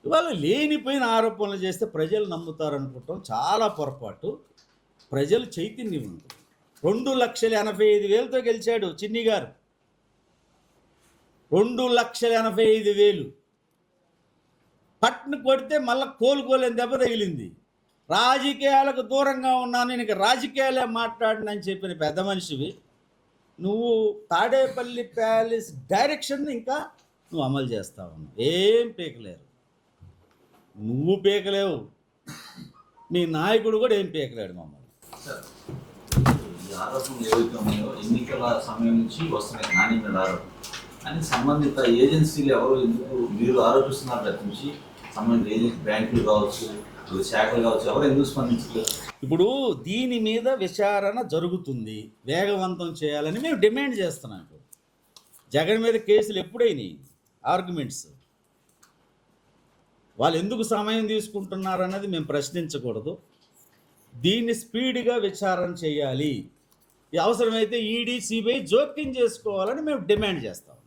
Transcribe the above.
ఇవాళ లేనిపోయిన ఆరోపణలు చేస్తే ప్రజలు నమ్ముతారనుకోవటం చాలా పొరపాటు. ప్రజలు చైతన్యవంతులు. 2,85,000తో గెలిచాడు చిన్ని గారు. 2,85,000 పట్టును కొడితే మళ్ళీ కోలుకోలేని దెబ్బ తగిలింది. రాజకీయాలకు దూరంగా ఉన్నాను, నేను ఇక రాజకీయాలే మాట్లాడనని చెప్పిన పెద్ద మనిషివి నువ్వు తాడేపల్లి ప్యాలెస్ డైరెక్షన్ ఇంకా నువ్వు అమలు చేస్తా ఉన్నావు. ఏం పీకలేరు, నువ్వు పీకలేవు, నీ నాయకుడు కూడా ఏం పీకలేడు మమ్మల్ని. ఈ ఆరోపణలు ఏవైతే ఉన్నాయో ఎన్నికల సమయం నుంచి వస్తున్నాయి నాణ్యమైన ఆరోపణ అని సంబంధిత ఏజెన్సీలు ఎవరు ఎందుకు మీరు ఆరోపిస్తున్నారు తప్పించి సంబంధిత ఏజెన్సీ బ్యాంకులు కావచ్చు శాఖలు కావచ్చు ఎవరు ఎందుకు స్పందించలేదు? ఇప్పుడు దీని మీద విచారణ జరుగుతుంది, వేగవంతం చేయాలని మేము డిమాండ్ చేస్తున్నాం. ఇప్పుడు జగన్ మీద కేసులు ఎప్పుడైనాయి ఆర్గ్యుమెంట్స్, వాళ్ళు ఎందుకు సమయం తీసుకుంటున్నారు అన్నది మేము ప్రశ్నించకూడదు. దీన్ని స్పీడ్గా విచారణ చేయాలి, అవసరమైతే ఈడీ సిబిఐ జోక్యం చేసుకోవాలని మేము డిమాండ్ చేస్తాం.